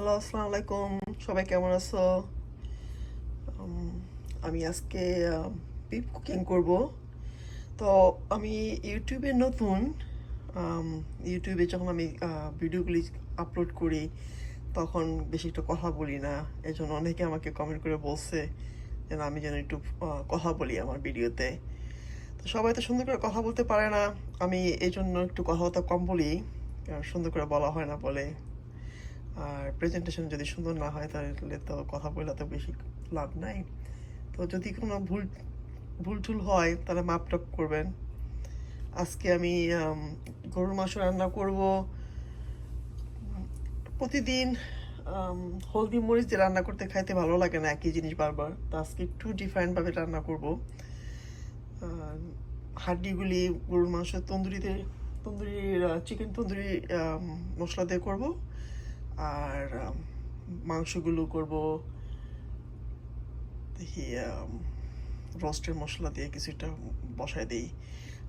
Hello, আসসালামু আলাইকুম। সবাই কেমন আছো? উম, আমি আজকে বিফ কুকিং করব। তো আমি ইউটিউবে নতুন। ইউটিউবে যখন আমি ভিডিওগুলি আপলোড করি তখন বেশি একটু কথা বলি না। এজন্য অনেকে আমাকে কমেন্ট করে বলছে যেন আমি যেন একটু কথা বলি আমার ভিডিওতে। তো সবাই তো সুন্দর করে কথা বলতে পারে না। আমি এই জন্য একটু কথাবার্তা কম বলি, কারণ সুন্দর করে বলা হয় না বলে। আর প্রেজেন্টেশন যদি সুন্দর না হয় তাহলে তো কথা বলে তো বেশি লাভ নাই। তো যদি কোনো ভুল ভুল টুল হয় তাহলে মাপটাপ করবেন। আজকে আমি গরুর মাংস রান্না করব। প্রতিদিন আম, হলদি মরিচ দিয়ে রান্না করতে খাইতে ভালো লাগে না একই জিনিস বারবার, তো আজকে একটু ডিফারেন্টভাবে রান্না করব। হাড্ডিগুলি গরুর মাংস তন্দুরির চিকেন তন্দুরি মশলা দিয়ে করব। আর মাংসগুলো করব দেখি রোস্টের মশলা দিয়ে কিছুটা বসায় দিই।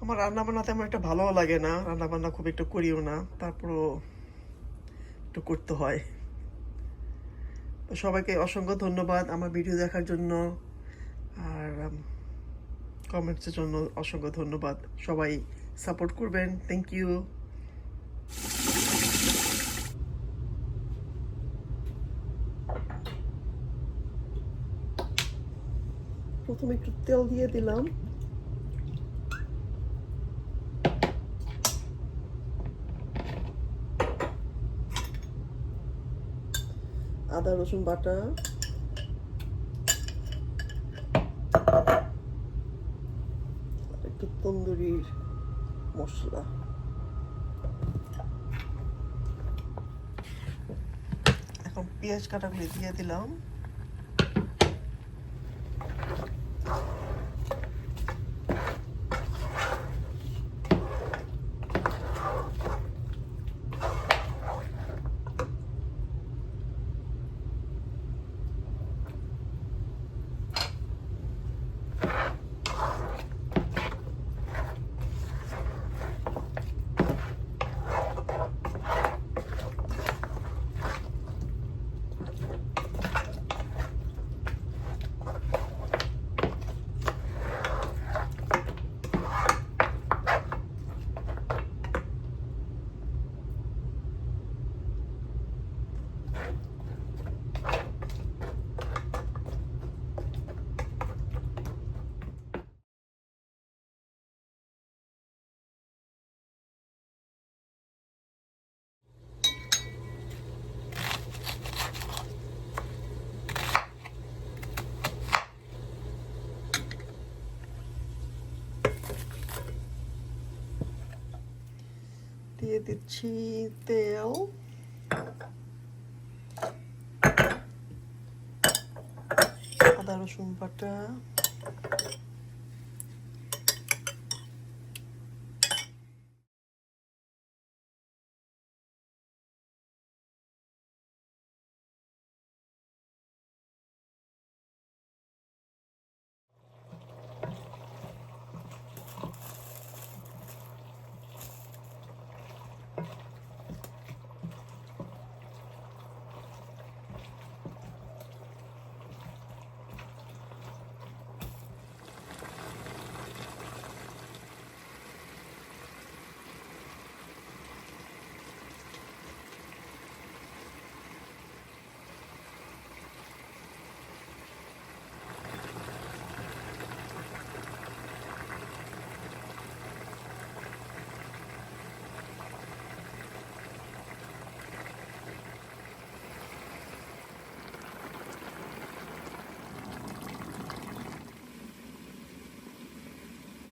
আমার রান্না বান্না তেমন একটা ভালোও লাগে না, রান্না বান্না খুব একটা করিও না, তারপরও একটু করতে হয়। তো সবাইকে অসংখ্য ধন্যবাদ আমার ভিডিও দেখার জন্য। আর কমেন্টসের জন্য অসংখ্য ধন্যবাদ। সবাই সাপোর্ট করবেন। Thank you. প্রথমে একটু তেল দিয়ে দিলাম। আদা রসুন বাটা, একটু তন্দুরির মশলা, এখন পেঁয়াজ কাটাগুলি দিয়ে দিলাম। দিয়ে দিচ্ছি তেল, আদা রসুন বাটা,